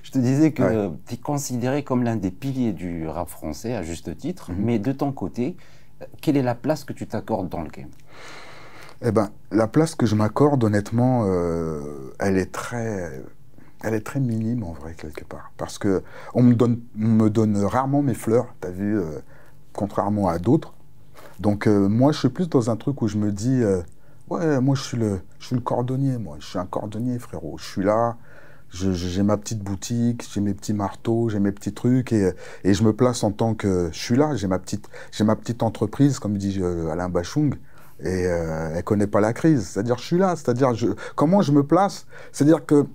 Je te disais que tu es considéré comme l'un des piliers du rap français, à juste titre, mais de ton côté, quelle est la place que tu t'accordes dans le game? Eh ben, la place que je m'accorde, honnêtement, elle est très minime, en vrai, quelque part. Parce que on me donne rarement mes fleurs, t'as vu, contrairement à d'autres. Donc, moi, je suis plus dans un truc où je me dis... moi je suis le cordonnier, moi. Je suis un cordonnier, frérot. Je suis là, j'ai ma petite boutique, j'ai mes petits marteaux, j'ai mes petits trucs et je me place en tant que... Je suis là, j'ai ma petite entreprise, comme dit Alain Bachung, et elle connaît pas la crise. C'est-à-dire, je suis là. C'est-à-dire, comment je me place? C'est-à-dire que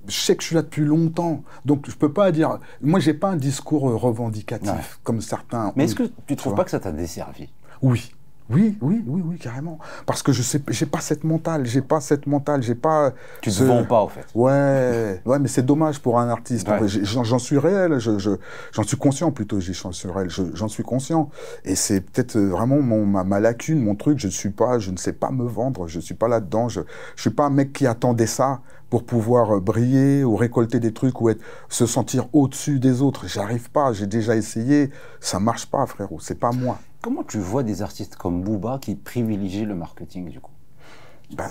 je sais que je suis là depuis longtemps, donc je peux pas dire... Moi, j'ai pas un discours revendicatif, comme certains... Mais est-ce que tu trouves pas que ça t'a desservi? Oui. Oui, carrément. Parce que je sais, j'ai pas cette mentale, j'ai pas... Tu te vends pas, en fait. Ouais, mais c'est dommage pour un artiste. Ouais. J'en suis réel, j'en suis conscient plutôt, j'en suis réel, j'en suis conscient. Et c'est peut-être vraiment ma lacune, mon truc, je ne sais pas me vendre, je suis pas là-dedans, je suis pas un mec qui attendait ça pour pouvoir briller ou récolter des trucs ou se sentir au-dessus des autres. J'arrive pas, j'ai déjà essayé, ça marche pas, frérot, c'est pas moi. Comment tu vois des artistes comme Booba qui privilégient le marketing, du coup? Ben,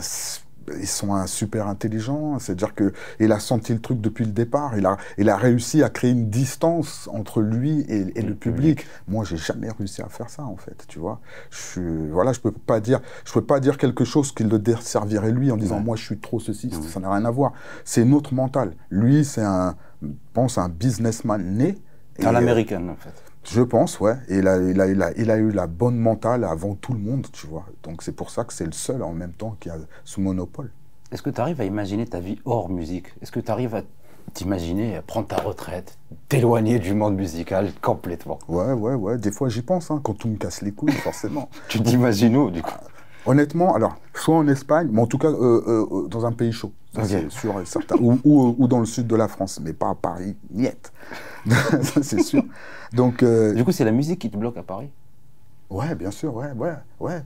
ils sont super intelligents, c'est-à-dire qu'il a senti le truc depuis le départ, il a réussi à créer une distance entre lui et le public. Moi, j'ai jamais réussi à faire ça, en fait, tu vois. Je peux pas dire quelque chose qui le desservirait lui en disant moi je suis trop ceci, ça n'a rien à voir. C'est une autre mentale. Lui, c'est un businessman né. À l'américaine, en fait. Je pense, ouais. Et il a eu la bonne mentale avant tout le monde, tu vois. Donc c'est pour ça que c'est le seul en même temps qui a ce monopole. Est-ce que tu arrives à imaginer ta vie hors musique? Est-ce que tu arrives à t'imaginer prendre ta retraite, t'éloigner du monde musical complètement? Ouais. Des fois j'y pense, hein, quand tout me casse les couilles, forcément. Tu t'imagines où, du coup? Honnêtement, alors, soit en Espagne, mais en tout cas dans un pays chaud, c'est sûr et certain, ou dans le sud de la France, mais pas à Paris, niet. Ça, c'est sûr. Donc, du coup, c'est la musique qui te bloque à Paris? Ouais, bien sûr, ouais.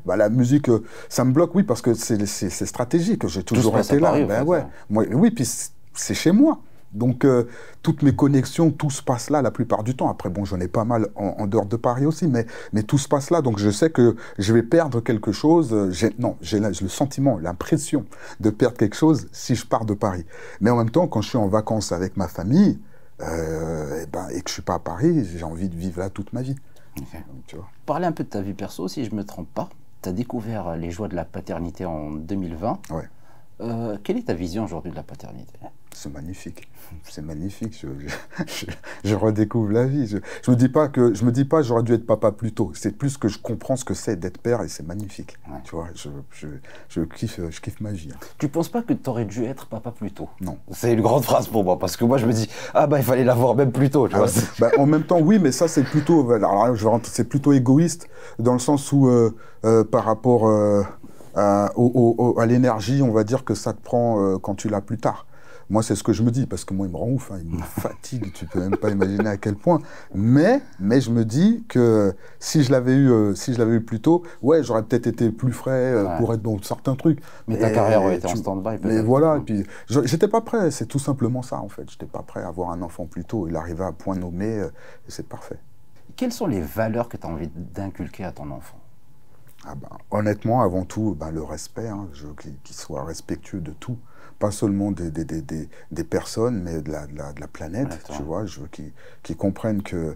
Bah, la musique, ça me bloque, oui, parce que c'est stratégique, j'ai toujours été là. Paris, Ben, ouais. Oui, puis c'est chez moi. Donc, toutes mes connexions, tout se passe là la plupart du temps. Après, bon, j'en ai pas mal en dehors de Paris aussi, mais tout se passe là. Donc, je sais que je vais perdre quelque chose. J'ai le sentiment, l'impression de perdre quelque chose si je pars de Paris. Mais en même temps, quand je suis en vacances avec ma famille, et que je ne suis pas à Paris, j'ai envie de vivre là toute ma vie. Okay. Donc, tu vois. Parler un peu de ta vie perso, si je ne me trompe pas. Tu as découvert les joies de la paternité en 2020. Ouais. Quelle est ta vision aujourd'hui de la paternité? C'est magnifique. C'est magnifique. Je redécouvre la vie. Je me dis pas j'aurais dû être papa plus tôt. C'est plus que je comprends ce que c'est d'être père et c'est magnifique. Ouais. Tu vois, je kiffe ma vie. Tu penses pas que tu aurais dû être papa plus tôt? Non. C'est une grande phrase pour moi parce que moi je me dis il fallait l'avoir même plus tôt. Tu vois. En même temps, oui, mais ça c'est plutôt, c'est plutôt égoïste dans le sens où par rapport à l'énergie, on va dire que ça te prend quand tu l'as plus tard. Moi, c'est ce que je me dis, parce que moi, il me rend ouf, hein, il me fatigue, tu peux même pas imaginer à quel point. Mais je me dis que si je l'avais eu plus tôt, ouais, j'aurais peut-être été plus frais pour être dans certains trucs. Mais ta carrière aurait été en stand-by, peut-être. Mais voilà, et puis j'étais pas prêt, c'est tout simplement ça, en fait. J'étais pas prêt à avoir un enfant plus tôt. Il arrivait à point nommé, et c'est parfait. Quelles sont les valeurs que tu as envie d'inculquer à ton enfant? Honnêtement, avant tout, le respect, hein, qu'il soit respectueux de tout. Pas seulement des personnes, mais de la planète, tu vois. Je veux qu'ils comprennent qu'il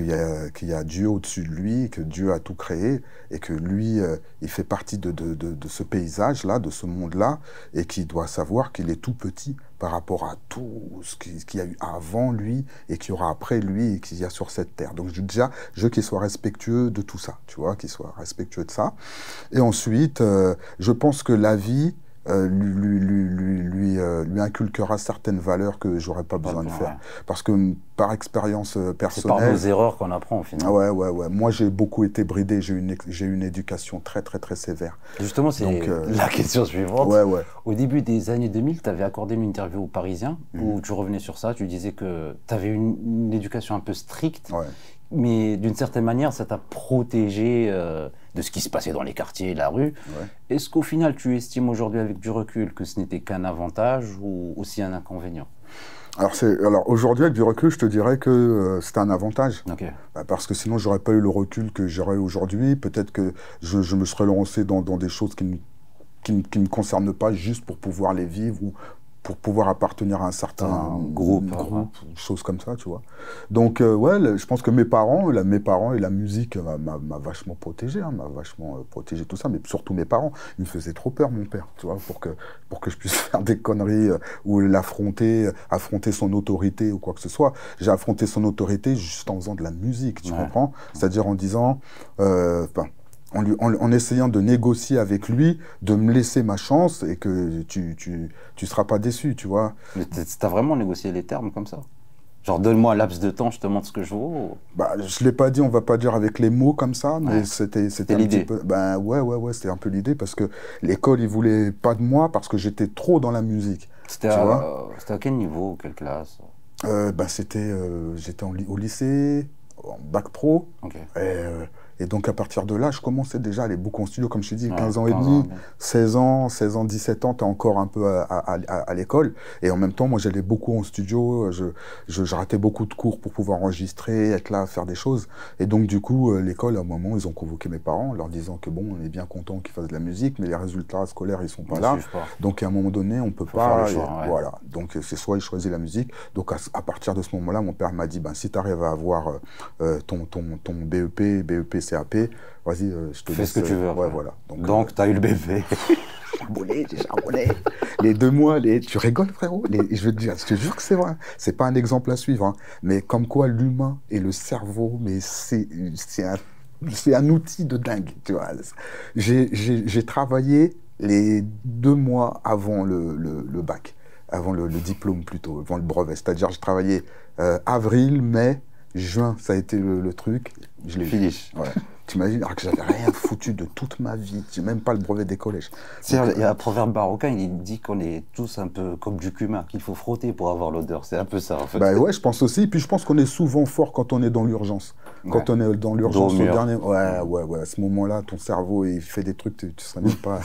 y a Dieu au-dessus de lui, que Dieu a tout créé, et que lui, il fait partie de ce paysage-là, de ce monde-là, et qu'il doit savoir qu'il est tout petit par rapport à tout ce qu'il y a eu avant lui, et qu'il y aura après lui, et qu'il y a sur cette terre. Donc déjà, je veux qu'il soit respectueux de tout ça, tu vois, qu'il soit respectueux de ça. Et ensuite, je pense que la vie lui inculquera certaines valeurs que j'aurais pas besoin de faire. Parce que par expérience personnelle... C'est par nos erreurs qu'on apprend au final. Ouais. Moi, j'ai beaucoup été bridé. J'ai eu une éducation très, très, très sévère. Justement, c'est la question suivante. Ouais. Au début des années 2000, tu avais accordé une interview aux Parisiens où tu revenais sur ça. Tu disais que tu avais une éducation un peu stricte. Ouais. Mais d'une certaine manière, ça t'a protégé de ce qui se passait dans les quartiers et la rue. Ouais. Est-ce qu'au final, tu estimes aujourd'hui avec du recul que ce n'était qu'un avantage ou aussi un inconvénient? Alors aujourd'hui, avec du recul, je te dirais que c'était un avantage. Okay. Parce que sinon, j'aurais pas eu le recul que j'aurais aujourd'hui. Peut-être que je me serais lancé dans des choses qui ne me concernent pas juste pour pouvoir les vivre ou pour pouvoir appartenir à un certain groupe, choses comme ça, tu vois. Donc, je pense que mes parents et la musique m'a vachement protégé, hein, m'a vachement protégé tout ça, mais surtout mes parents. Il me faisait trop peur, mon père, tu vois, pour que je puisse faire des conneries ou affronter son autorité ou quoi que ce soit. J'ai affronté son autorité juste en faisant de la musique, tu comprends? C'est-à-dire en disant... en essayant de négocier avec lui, de me laisser ma chance et que tu seras pas déçu, tu vois. Mais t'as vraiment négocié les termes comme ça? Genre, donne-moi un laps de temps, je te montre ce que je vaux. Bah, je ne l'ai pas dit, on va pas dire avec les mots comme ça, mais c'était un l'idée. petit peu... Ben ouais, c'était un peu l'idée, parce que l'école, ils voulaient pas de moi, parce que j'étais trop dans la musique. C'était à quel niveau, quelle classe? J'étais au lycée, en bac pro, Okay. Et donc à partir de là, je commençais déjà à aller beaucoup en studio, comme je t'ai dit, 15 ans et 15 demi, ans, 16 ans, 17 ans, tu es encore un peu à l'école. Et en même temps, moi j'allais beaucoup en studio, je ratais beaucoup de cours pour pouvoir enregistrer, être là, faire des choses. Et donc du coup, l'école, à un moment, ils ont convoqué mes parents, leur disant que bon, on est bien content qu'ils fassent de la musique, mais les résultats scolaires, ils sont pas là. Donc à un moment donné, on peut pas... Faire le choix, Voilà, donc c'est soit ils choisissent la musique. Donc à partir de ce moment-là, mon père m'a dit, ben, si tu arrives à avoir ton BEP, CAP, vas-y, je te laisse. Fais ce que tu veux. Ouais, voilà. Donc tu as eu le bébé. J'ai charbonné. Les 2 mois, tu rigoles, frérot. Je te jure que c'est vrai. C'est pas un exemple à suivre, hein. Mais comme quoi l'humain et le cerveau, mais c'est un outil de dingue, tu vois. J'ai travaillé les 2 mois avant le bac, avant le diplôme plutôt, avant le brevet. C'est-à-dire, j'ai travaillé avril, mai, juin, ça a été le truc. Je l'ai Finish. Ouais. T'imagines, alors que j'avais rien foutu de toute ma vie. J'ai même pas le brevet des collèges. Il y a un proverbe marocain, il dit qu'on est tous un peu comme du cumin, qu'il faut frotter pour avoir l'odeur. C'est un peu ça, en fait. Bah ouais, je pense aussi. Puis je pense qu'on est souvent fort quand on est dans l'urgence. Quand on est dans l'urgence au dernier... Ouais. À ce moment-là, ton cerveau, il fait des trucs, tu serais même pas...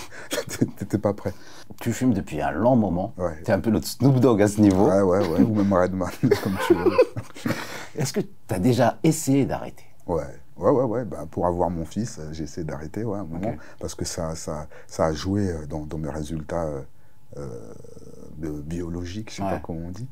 T'étais pas prêt. Tu fumes depuis un long moment. Ouais. T'es un peu notre Snoop Dogg à ce niveau. Ouais. Ou même Redman, comme tu veux. Est-ce que tu as déjà essayé d'arrêter? Ouais. Bah, pour avoir mon fils, j'ai essayé d'arrêter à un moment, parce que ça a joué dans mes résultats biologiques, je sais pas comment on dit.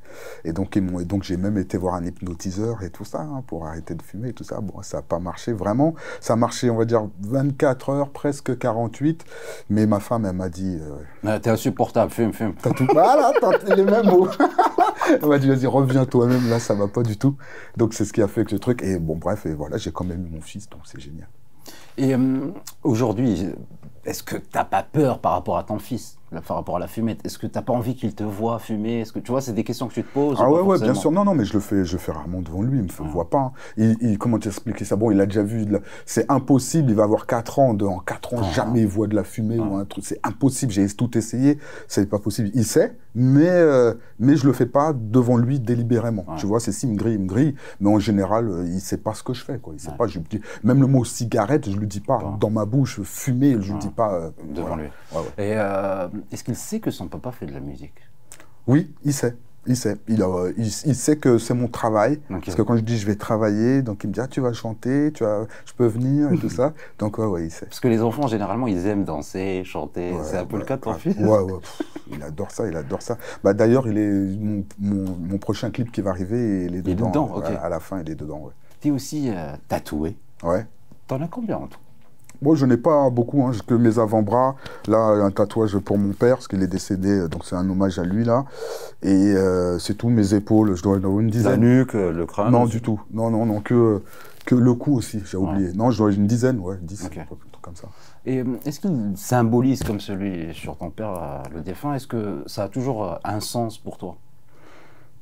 Et donc j'ai même été voir un hypnotiseur et tout ça, hein, pour arrêter de fumer et tout ça. Bon, ça n'a pas marché vraiment. Ça a marché, on va dire, 24 heures, presque 48. Mais ma femme, elle m'a dit... T'es insupportable, fume. T'as tout... Voilà, t'as les mêmes mots. Elle m'a dit, vas-y, reviens toi-même, là, ça va pas du tout. Donc c'est ce qui a fait que le truc... Et bon, bref, et voilà, j'ai quand même eu mon fils, donc c'est génial. Et aujourd'hui, est-ce que t'as pas peur par rapport à ton fils, par rapport à la fumette? Est-ce que t'as pas envie qu'il te voit fumer? Est-ce que tu vois, c'est des questions que tu te poses? Ah ouais, bien sûr. Non, mais je le fais rarement devant lui, il me voit pas. Hein. Comment t'expliquer ça? Bon, il a déjà vu, c'est impossible, il va avoir 4 ans, en 4 ans, jamais il voit de la fumée ou un truc, c'est impossible, j'ai tout essayé, c'est pas possible. Il sait, mais je le fais pas devant lui délibérément. Tu vois, c'est si il me grille, mais en général, il sait pas ce que je fais, quoi. Il sait pas, même le mot cigarette, je le dis pas. Dans ma bouche, fumer, je le dis pas. Devant lui. Et est-ce qu'il sait que son papa fait de la musique? Oui, il sait. Il sait. Il sait que c'est mon travail. Parce que quand je dis je vais travailler, donc il me dit tu vas chanter, je peux venir et tout ça. Donc ouais, il sait. Parce que les enfants, généralement, ils aiment danser, chanter. C'est un peu le cas de ton fils? Ouais. Il adore ça. Bah, d'ailleurs, mon prochain clip qui va arriver, il est dedans. À la fin, il est dedans, ouais. Tu es aussi tatoué. Ouais. T'en as combien en tout? Bon, je n'ai pas beaucoup, hein, que mes avant-bras. Là, un tatouage pour mon père, parce qu'il est décédé, donc c'est un hommage à lui, là. Et c'est tout, mes épaules, je dois en avoir une dizaine. La nuque, le crâne? Non, du tout. Non, que le cou aussi, j'ai oublié. Non, je dois une dizaine, 10, un truc comme ça. Et est-ce qu'il symbolise, comme celui sur ton père, le défunt, est-ce que ça a toujours un sens pour toi?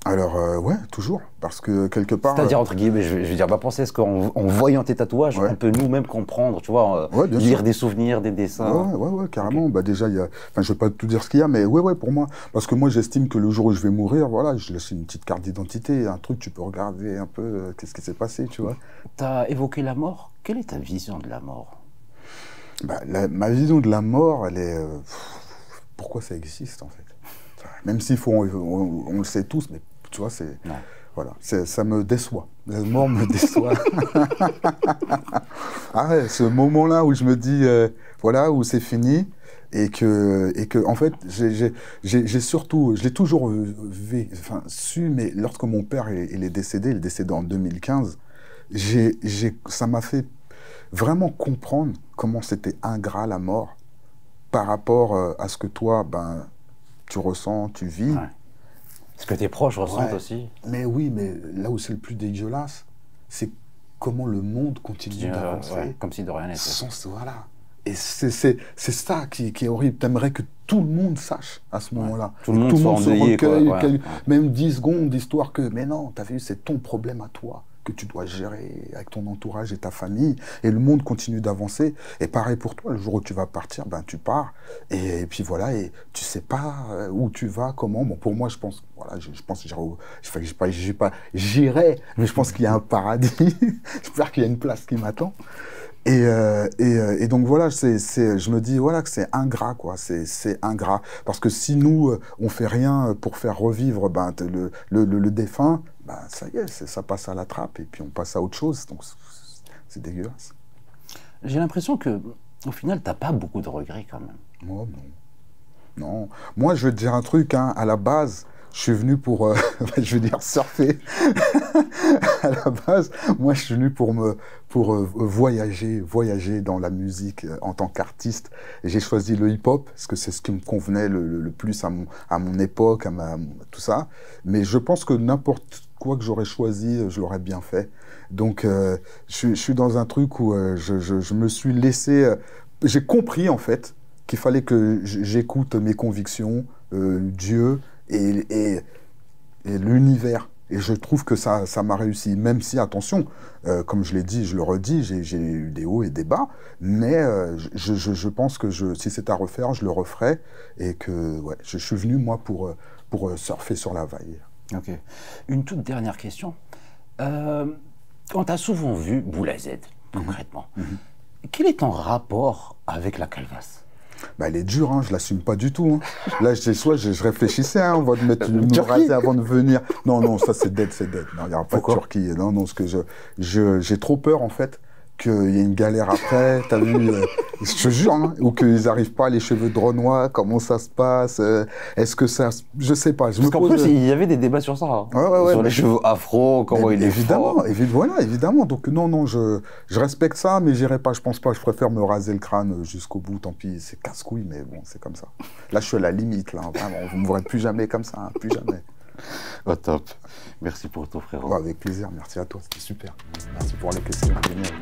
Alors, ouais, toujours, parce que quelque part... C'est-à-dire, entre guillemets, je veux dire, penser, est-ce qu'en voyant tes tatouages, on peut nous-mêmes comprendre, tu vois, lire des souvenirs, des dessins? Ouais, carrément. Bah, déjà, il y a... Enfin, je vais pas tout dire ce qu'il y a, mais ouais, pour moi. Parce que moi, j'estime que le jour où je vais mourir, voilà, je laisse une petite carte d'identité, un truc, tu peux regarder un peu qu'est-ce qui s'est passé, tu vois. Tu as évoqué la mort. Quelle est ta vision de la mort? Bah, ma vision de la mort, elle est... pourquoi ça existe, en fait? Même s'il faut... On le sait tous, mais tu vois, c'est... Voilà, ça me déçoit. La mort me déçoit. Ah ouais, ce moment-là où je me dis, voilà, où c'est fini, et que en fait, j'ai surtout, je l'ai toujours su, mais lorsque mon père il est décédé en 2015, ça m'a fait vraiment comprendre comment c'était ingrat la mort par rapport à ce que toi, tu ressens, tu vis. Ouais. Ce que tes proches ressentent aussi. Mais oui, mais là où c'est le plus dégueulasse, c'est comment le monde continue d'avancer. Comme si de rien n'était. Voilà. Et c'est ça qui est horrible. T'aimerais que tout le monde sache à ce moment-là. Tout le monde soit endeuillé, recueille, même 10 secondes d'histoire que, mais non, t'as vu, c'est ton problème à toi que tu dois gérer avec ton entourage et ta famille. Et le monde continue d'avancer. Et pareil pour toi, le jour où tu vas partir, ben tu pars. Et puis voilà, et tu sais pas où tu vas, comment. Bon, pour moi, je pense, voilà, je pense que j'irai, mais je pense qu'il y a un paradis. J'espère qu'il y a une place qui m'attend. Et donc voilà, je me dis voilà que c'est ingrat, quoi. C'est ingrat parce que si nous on fait rien pour faire revivre le défunt, ça y est, ça passe à la trappe et puis on passe à autre chose. Donc c'est dégueulasse. J'ai l'impression que au final t'as pas beaucoup de regrets quand même. Oh, non. Moi je vais te dire un truc, hein, à la base. Je suis venu pour, je veux dire, surfer. À la base, moi, je suis venu pour voyager dans la musique en tant qu'artiste. Et j'ai choisi le hip-hop, parce que c'est ce qui me convenait le plus à mon époque, tout ça. Mais je pense que n'importe quoi que j'aurais choisi, je l'aurais bien fait. Donc, je suis dans un truc où je me suis laissé... j'ai compris, en fait, qu'il fallait que j'écoute mes convictions, Dieu... Et l'univers. Et je trouve que ça m'a réussi, même si, attention, comme je l'ai dit, je le redis, j'ai eu des hauts et des bas, mais je pense que si c'est à refaire, je le referai, et que ouais, je suis venu, moi, pour surfer sur la vague. Ok. Une toute dernière question. On t'a souvent vu Boula Z, concrètement. Quel est ton rapport avec la calvasse? Elle est dure, hein, je l'assume pas du tout. Hein. Là, je réfléchissais, hein, on va me raser avant de venir. Non, ça c'est dead. Non, il n'y aura pas de Turquie. Non, parce que j'ai trop peur, en fait, qu'il y ait une galère après, t'as vu, je te jure, hein, ou qu'ils n'arrivent pas, les cheveux de Renoir, comment ça se passe, est-ce que ça... Je sais pas. Parce qu'en plus, il y avait des débats sur ça, hein. Sur les cheveux afro, comment il est fort. Voilà, évidemment. Donc non, je respecte ça, mais j'irai pas, je pense pas, je préfère me raser le crâne jusqu'au bout, tant pis, c'est casse-couille, mais bon, c'est comme ça. Là, je suis à la limite, là, vraiment, vous ne me verrez plus jamais comme ça, hein, plus jamais. Oh, top. Merci pour tout, frérot. Ouais, avec plaisir, merci à toi, c'était super. Merci pour les questions, génial.